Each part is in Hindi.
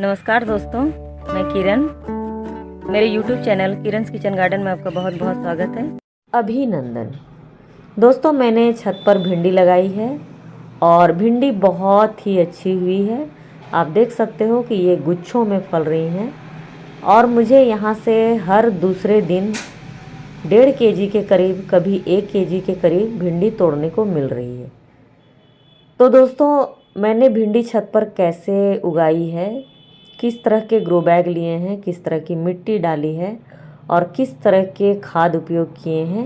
नमस्कार दोस्तों, मैं किरण। मेरे YouTube चैनल किरण's किचन गार्डन में आपका बहुत बहुत स्वागत है। अभिनंदन। दोस्तों, मैंने छत पर भिंडी लगाई है और भिंडी बहुत ही अच्छी हुई है। आप देख सकते हो कि ये गुच्छों में फल रही हैं और मुझे यहाँ से हर दूसरे दिन 1.5 केजी के करीब, कभी 1 केजी के करीब भिंडी तोड़ने को मिल रही है। तो दोस्तों, मैंने भिंडी छत पर कैसे उगाई है, किस तरह के ग्रो बैग लिए हैं, किस तरह की मिट्टी डाली है और किस तरह के खाद उपयोग किए हैं,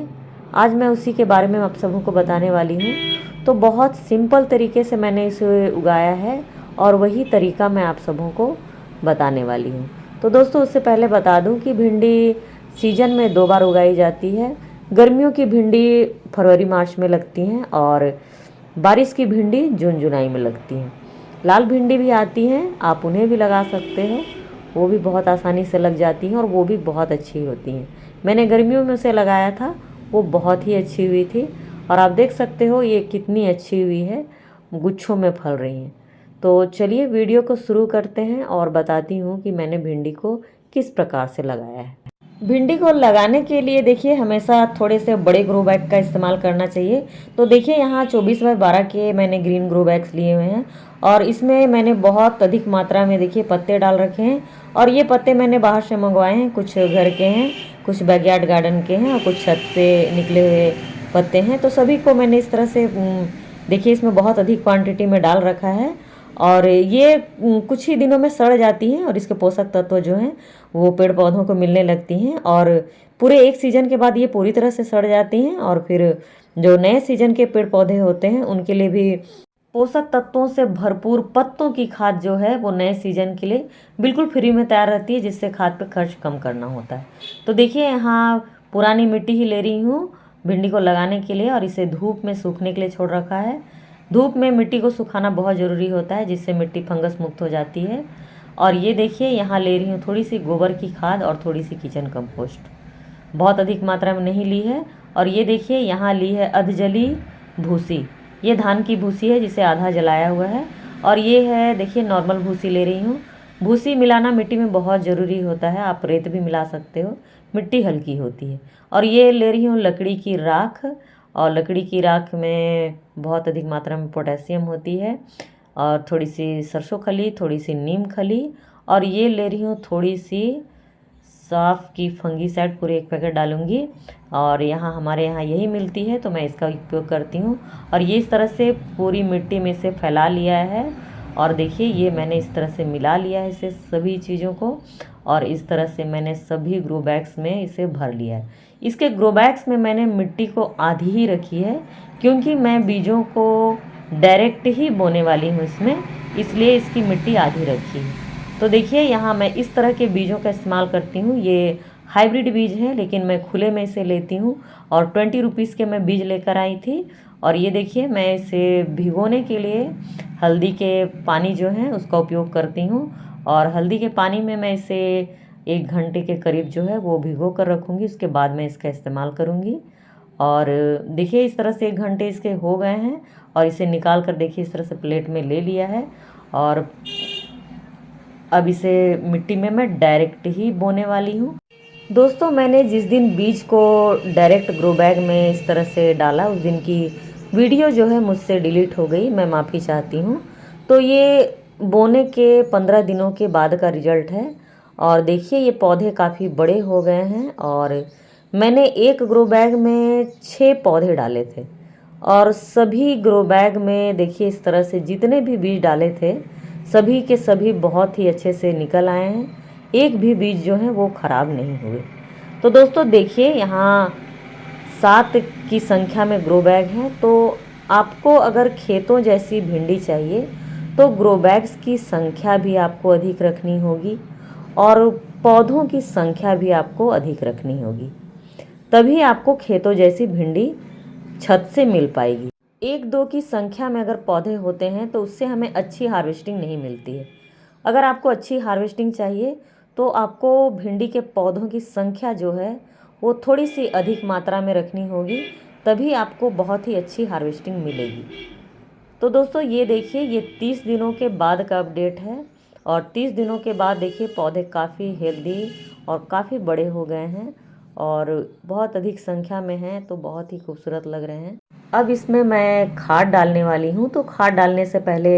आज मैं उसी के बारे में आप सबों को बताने वाली हूँ। तो बहुत सिंपल तरीके से मैंने इसे उगाया है और वही तरीका मैं आप सबों को बताने वाली हूँ। तो दोस्तों, उससे पहले बता दूँ कि भिंडी सीजन में 2 बार उगाई जाती है। गर्मियों की भिंडी फरवरी मार्च में लगती हैं और बारिश की भिंडी जून जुलाई में लगती हैं। लाल भिंडी भी आती हैं, आप उन्हें भी लगा सकते हो, वो भी बहुत आसानी से लग जाती हैं और वो भी बहुत अच्छी होती हैं। मैंने गर्मियों में उसे लगाया था, वो बहुत ही अच्छी हुई थी और आप देख सकते हो ये कितनी अच्छी हुई है, गुच्छों में फल रही हैं। तो चलिए वीडियो को शुरू करते हैं और बताती हूँ कि मैंने भिंडी को किस प्रकार से लगाया है। भिंडी को लगाने के लिए देखिए हमेशा थोड़े से बड़े ग्रो बैग का इस्तेमाल करना चाहिए। तो देखिए यहाँ 24x12 के मैंने ग्रीन ग्रो बैग्स लिए हुए हैं और इसमें मैंने बहुत अधिक मात्रा में देखिए पत्ते डाल रखे हैं और ये पत्ते मैंने बाहर से मंगवाए हैं, कुछ घर के हैं, कुछ बैकयार्ड गार्डन के हैं और कुछ छत से निकले हुए पत्ते हैं। तो सभी को मैंने इस तरह से देखिए इसमें बहुत अधिक क्वांटिटी में डाल रखा है और ये कुछ ही दिनों में सड़ जाती हैं और इसके पोषक तत्व जो हैं वो पेड़ पौधों को मिलने लगती हैं और पूरे 1 सीज़न के बाद ये पूरी तरह से सड़ जाती हैं और फिर जो नए सीजन के पेड़ पौधे होते हैं उनके लिए भी पोषक तत्वों से भरपूर पत्तों की खाद जो है वो नए सीजन के लिए बिल्कुल फ्री में तैयार रहती है, जिससे खाद पे खर्च कम करना होता है। तो देखिए यहाँ पुरानी मिट्टी ही ले रही हूँ भिंडी को लगाने के लिए और इसे धूप में सूखने के लिए छोड़ रखा है। धूप में मिट्टी को सुखाना बहुत ज़रूरी होता है, जिससे मिट्टी फंगस मुक्त हो जाती है। और ये देखिए यहाँ ले रही हूँ थोड़ी सी गोबर की खाद और थोड़ी सी किचन कंपोस्ट, बहुत अधिक मात्रा में नहीं ली है। और ये देखिए यहाँ ली है अधजली भूसी, ये धान की भूसी है जिसे आधा जलाया हुआ है। और ये है देखिए नॉर्मल भूसी ले रही हूँ। भूसी मिलाना मिट्टी में बहुत ज़रूरी होता है, आप रेत भी मिला सकते हो, मिट्टी हल्की होती है। और ये ले रही हूँ लकड़ी की राख, और लकड़ी की राख में बहुत अधिक मात्रा में पोटेशियम होती है। और थोड़ी सी सरसों खली, थोड़ी सी नीम खली और ये ले रही हूँ थोड़ी सी साफ की फंगीसाइड, पूरे 1 पैकेट डालूंगी। और यहाँ हमारे यहाँ यही मिलती है तो मैं इसका उपयोग करती हूँ। और ये इस तरह से पूरी मिट्टी में से फैला लिया है और देखिए ये मैंने इस तरह से मिला लिया है इसे सभी चीज़ों को और इस तरह से मैंने सभी ग्रो बैग्स में इसे भर लिया है। इसके ग्रो बैग्स में मैंने मिट्टी को आधी ही रखी है क्योंकि मैं बीजों को डायरेक्ट ही बोने वाली हूँ इसमें, इसलिए इसकी मिट्टी आधी रखी है। तो देखिए यहाँ मैं इस तरह के बीजों का इस्तेमाल करती हूँ। ये हाइब्रिड बीज हैं लेकिन मैं खुले में इसे लेती हूँ और 20 रुपीज़ के मैं बीज लेकर आई थी। और ये देखिए मैं इसे भिगोने के लिए हल्दी के पानी जो है उसका उपयोग करती हूँ और हल्दी के पानी में मैं इसे 1 घंटे के करीब जो है वो भिगो कर रखूँगी, उसके बाद मैं इसका इस्तेमाल करूँगी। और देखिए इस तरह से 1 घंटे इसके हो गए हैं और इसे निकाल कर देखिए इस तरह से प्लेट में ले लिया है। और अब इसे मिट्टी में मैं डायरेक्ट ही बोने वाली हूँ। दोस्तों, मैंने जिस दिन बीज को डायरेक्ट ग्रो बैग में इस तरह से डाला उस दिन की वीडियो जो है मुझसे डिलीट हो गई, मैं माफ़ी चाहती हूँ। तो ये बोने के 15 दिनों के बाद का रिजल्ट है और देखिए ये पौधे काफ़ी बड़े हो गए हैं और मैंने एक ग्रो बैग में 6 पौधे डाले थे और सभी ग्रो बैग में देखिए इस तरह से जितने भी बीज डाले थे सभी के सभी बहुत ही अच्छे से निकल आए हैं, एक भी बीज जो है वो ख़राब नहीं हुए। तो दोस्तों देखिए यहाँ 7 की संख्या में ग्रो बैग हैं। तो आपको अगर खेतों जैसी भिंडी चाहिए तो ग्रो बैग्स की संख्या भी आपको अधिक रखनी होगी और पौधों की संख्या भी आपको अधिक रखनी होगी, तभी आपको खेतों जैसी भिंडी छत से मिल पाएगी। 1-2 की संख्या में अगर पौधे होते हैं तो उससे हमें अच्छी हार्वेस्टिंग नहीं मिलती है। अगर आपको अच्छी हार्वेस्टिंग चाहिए तो आपको भिंडी के पौधों की संख्या जो है वो थोड़ी सी अधिक मात्रा में रखनी होगी, तभी आपको बहुत ही अच्छी हार्वेस्टिंग मिलेगी। तो दोस्तों ये देखिए ये 30 दिनों के बाद का अपडेट है और 30 दिनों के बाद देखिए पौधे काफ़ी हेल्दी और काफ़ी बड़े हो गए हैं और बहुत अधिक संख्या में हैं, तो बहुत ही खूबसूरत लग रहे हैं। अब इसमें मैं खाद डालने वाली हूँ, तो खाद डालने से पहले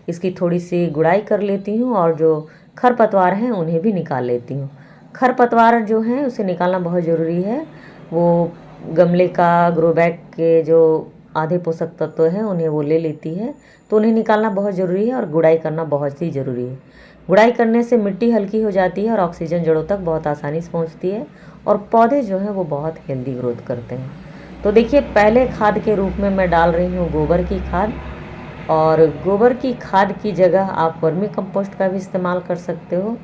इसकी थोड़ी सी गुड़ाई कर लेती हूँ और जो खरपतवार हैं उन्हें भी निकाल लेती हूँ। खरपतवार जो हैं उसे निकालना बहुत ज़रूरी है। वो गमले का ग्रो बैग के जो आधे पोषक तत्व हैं उन्हें वो ले लेती है, तो उन्हें निकालना बहुत ज़रूरी है और गुड़ाई करना बहुत ही ज़रूरी है। गुड़ाई करने से मिट्टी हल्की हो जाती है और ऑक्सीजन जड़ों तक बहुत आसानी से पहुंचती है और पौधे जो हैं वो बहुत हेल्दी ग्रोथ करते हैं। तो देखिए पहले खाद के रूप में मैं डाल रही हूँ गोबर की खाद, और गोबर की खाद की जगह आप वर्मी कंपोस्ट का भी इस्तेमाल कर सकते हो।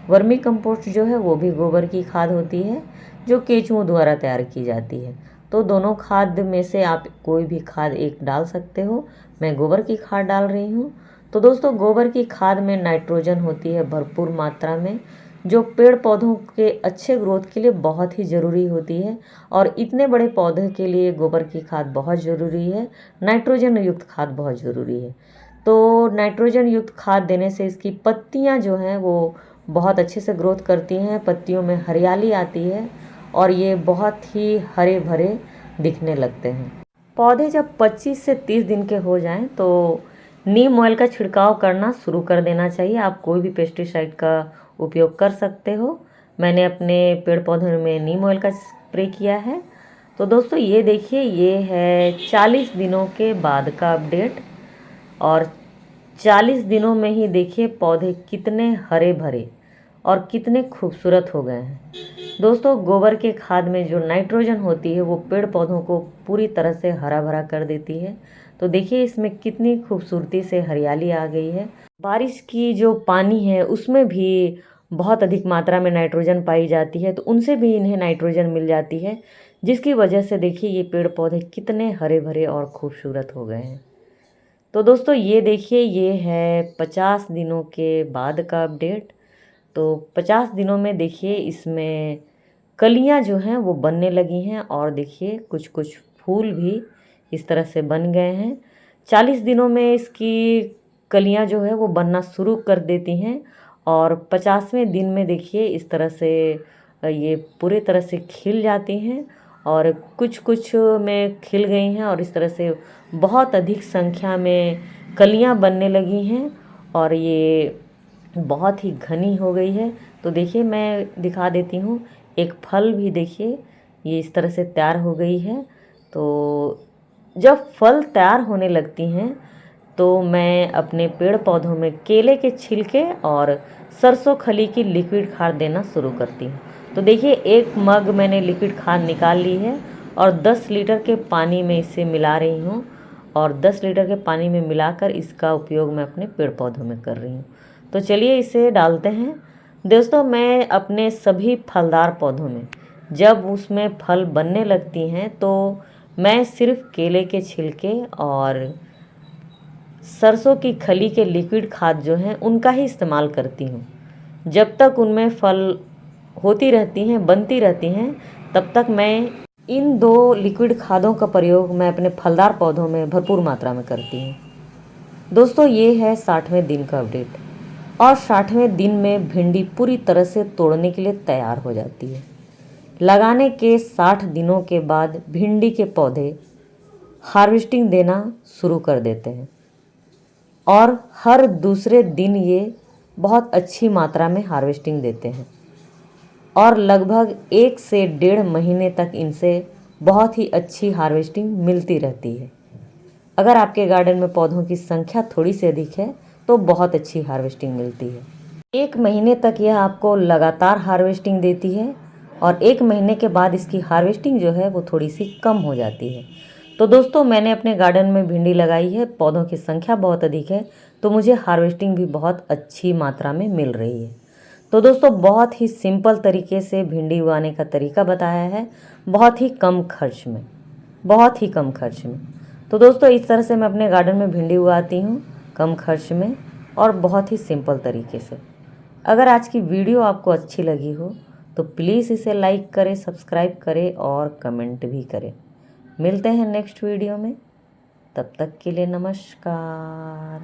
वर्मी कंपोस्ट जो है वो भी गोबर की खाद होती है जो केंचुओं द्वारा तैयार की जाती है। तो दोनों खाद में से आप कोई भी खाद एक डाल सकते हो। मैं गोबर की खाद डाल रही हूँ। तो दोस्तों गोबर की खाद में नाइट्रोजन होती है भरपूर मात्रा में, जो पेड़ पौधों के अच्छे ग्रोथ के लिए बहुत ही ज़रूरी होती है। और इतने बड़े पौधे के लिए गोबर की खाद बहुत ज़रूरी है, नाइट्रोजन युक्त खाद बहुत ज़रूरी है। तो नाइट्रोजन युक्त खाद देने से इसकी पत्तियां जो हैं वो बहुत अच्छे से ग्रोथ करती हैं, पत्तियों में हरियाली आती है और ये बहुत ही हरे भरे दिखने लगते हैं। पौधे जब 25 से 30 दिन के हो जाएं तो नीम ऑयल का छिड़काव करना शुरू कर देना चाहिए। आप कोई भी पेस्टिसाइड का उपयोग कर सकते हो। मैंने अपने पेड़ पौधों में नीम ऑयल का स्प्रे किया है। तो दोस्तों ये देखिए, ये है 40 दिनों के बाद का अपडेट और 40 दिनों में ही देखिए पौधे कितने हरे भरे और कितने खूबसूरत हो गए हैं। दोस्तों गोबर के खाद में जो नाइट्रोजन होती है वो पेड़ पौधों को पूरी तरह से हरा भरा कर देती है। तो देखिए इसमें कितनी खूबसूरती से हरियाली आ गई है। बारिश की जो पानी है उसमें भी बहुत अधिक मात्रा में नाइट्रोजन पाई जाती है, तो उनसे भी इन्हें नाइट्रोजन मिल जाती है, जिसकी वजह से देखिए ये पेड़ पौधे कितने हरे भरे और खूबसूरत हो गए हैं। तो दोस्तों ये देखिए, ये है 50 दिनों के बाद का अपडेट। तो 50 दिनों में देखिए इसमें कलियां जो हैं वो बनने लगी हैं और देखिए कुछ कुछ फूल भी इस तरह से बन गए हैं। 40 दिनों में इसकी कलियां जो है वो बनना शुरू कर देती हैं और 50वें दिन में देखिए इस तरह से ये पूरे तरह से खिल जाती हैं और कुछ कुछ में खिल गई हैं और इस तरह से बहुत अधिक संख्या में कलियां बनने लगी हैं और ये बहुत ही घनी हो गई है। तो देखिए मैं दिखा देती हूँ, एक फल भी देखिए ये इस तरह से तैयार हो गई है। तो जब फल तैयार होने लगती हैं तो मैं अपने पेड़ पौधों में केले के छिलके और सरसों खली की लिक्विड खाद देना शुरू करती हूँ। तो देखिए एक मग मैंने लिक्विड खाद निकाल ली है और 10 लीटर के पानी में इसे मिला रही हूँ और 10 लीटर के पानी में मिलाकर इसका उपयोग मैं अपने पेड़ पौधों में कर रही हूँ। तो चलिए इसे डालते हैं। दोस्तों मैं अपने सभी फलदार पौधों में जब उसमें फल बनने लगती हैं तो मैं सिर्फ केले के छिलके और सरसों की खली के लिक्विड खाद जो हैं उनका ही इस्तेमाल करती हूँ। जब तक उनमें फल होती रहती हैं, बनती रहती हैं, तब तक मैं इन 2 लिक्विड खादों का प्रयोग मैं अपने फलदार पौधों में भरपूर मात्रा में करती हूँ। दोस्तों ये है 60वें दिन का अपडेट और 60वें दिन में भिंडी पूरी तरह से तोड़ने के लिए तैयार हो जाती है। लगाने के 60 दिनों के बाद भिंडी के पौधे हार्वेस्टिंग देना शुरू कर देते हैं और हर दूसरे दिन ये बहुत अच्छी मात्रा में हार्वेस्टिंग देते हैं और लगभग 1 से 1.5 महीने तक इनसे बहुत ही अच्छी हार्वेस्टिंग मिलती रहती है। अगर आपके गार्डन में पौधों की संख्या थोड़ी सी अधिक है तो बहुत अच्छी हार्वेस्टिंग मिलती है। 1 महीने तक यह आपको लगातार हार्वेस्टिंग देती है और 1 महीने के बाद इसकी हार्वेस्टिंग जो है वो थोड़ी सी कम हो जाती है। तो दोस्तों मैंने अपने गार्डन में भिंडी लगाई है, पौधों की संख्या बहुत अधिक है, तो मुझे हार्वेस्टिंग भी बहुत अच्छी मात्रा में मिल रही है। तो दोस्तों बहुत ही सिंपल तरीके से भिंडी उगाने का तरीका बताया है, बहुत ही कम खर्च में, बहुत ही कम खर्च में। तो दोस्तों इस तरह से मैं अपने गार्डन में भिंडी उगाती हूँ कम खर्च में और बहुत ही सिंपल तरीके से। अगर आज की वीडियो आपको अच्छी लगी हो तो प्लीज़ इसे लाइक करें, सब्सक्राइब करें और कमेंट भी करें। मिलते हैं नेक्स्ट वीडियो में, तब तक के लिए नमस्कार।